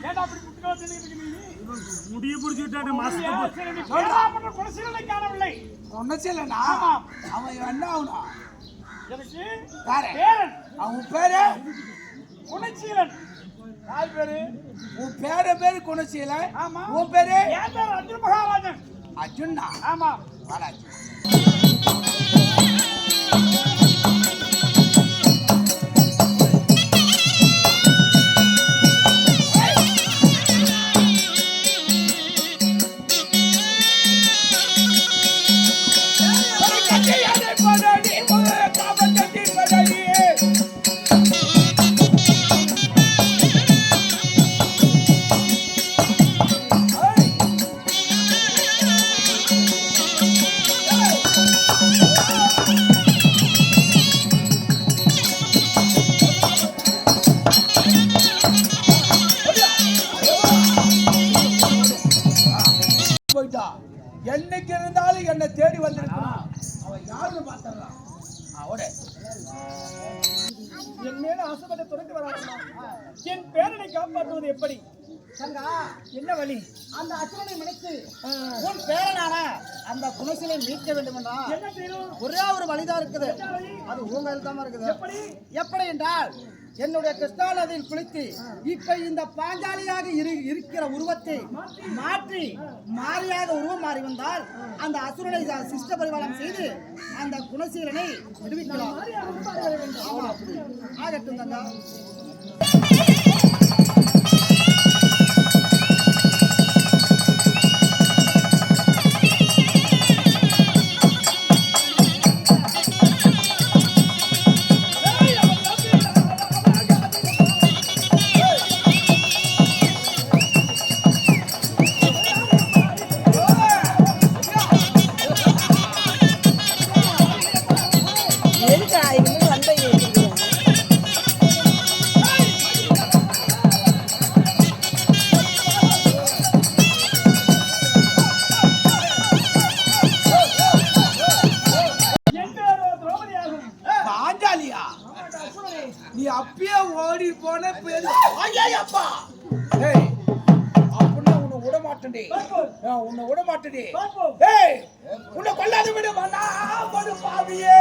ஏடா அப்படி குட்டிகளா தின்னுட்டு நீ முடிய புடிச்சு விட்டானே மாஸ்டர் சொல்றா பண்ற குணசீலனை காணவில்லை குணசீலனா அவன் என்ன ஆவனா எனக்கு பேரன் அவன் பேரு குணசீலன் யார் பேரு உன் பேரு குணசீலன் ஆமா உன் பேரு என் பேரு அர்ஜுன் மகாராஜன் அர்ஜுனா ஆமா வாடாஜி என்னைக்கு இருந்தாலும் என்னை தேடி வந்திருக்கான் அவன் யாருன்னு பார்த்தா அவட என் மேல ஆசைப்பட்ட துறைக்கு வராங்க என் பேரனை காப்பாற்றுவது எப்படி சங்கா என்ன வழி அந்த அசுரனை மனைத்து உன் பேரனான அந்த குணசீலை மீட்க வேண்டும் என்றால் என்ன செய்யணும் ஒரே ஒரு வழிதான் இருக்குது அது உன் கையில் தான் இருக்குது எப்படி என்றால் என்னுடைய கிருஷ்ணா நதியில் குளித்து இப்ப இந்த பாஞ்சாலியாக இருக்கிற உருவத்தை மாற்றி மாறியாக உருவம் மாறி வந்தால் அந்த அசுரனை சிஷ்ட பரிவாரம் செய்து அந்த குணசீலனை விடுவிக்கலாம். ஆகட்டும் தங்கா. நீ அப்பயே ஓடி போன அப்படின்னா உன்னை விட மாட்டேன்டி உன்னை விட மாட்டேன்டி உன்னை கொல்லாத விட பாவியே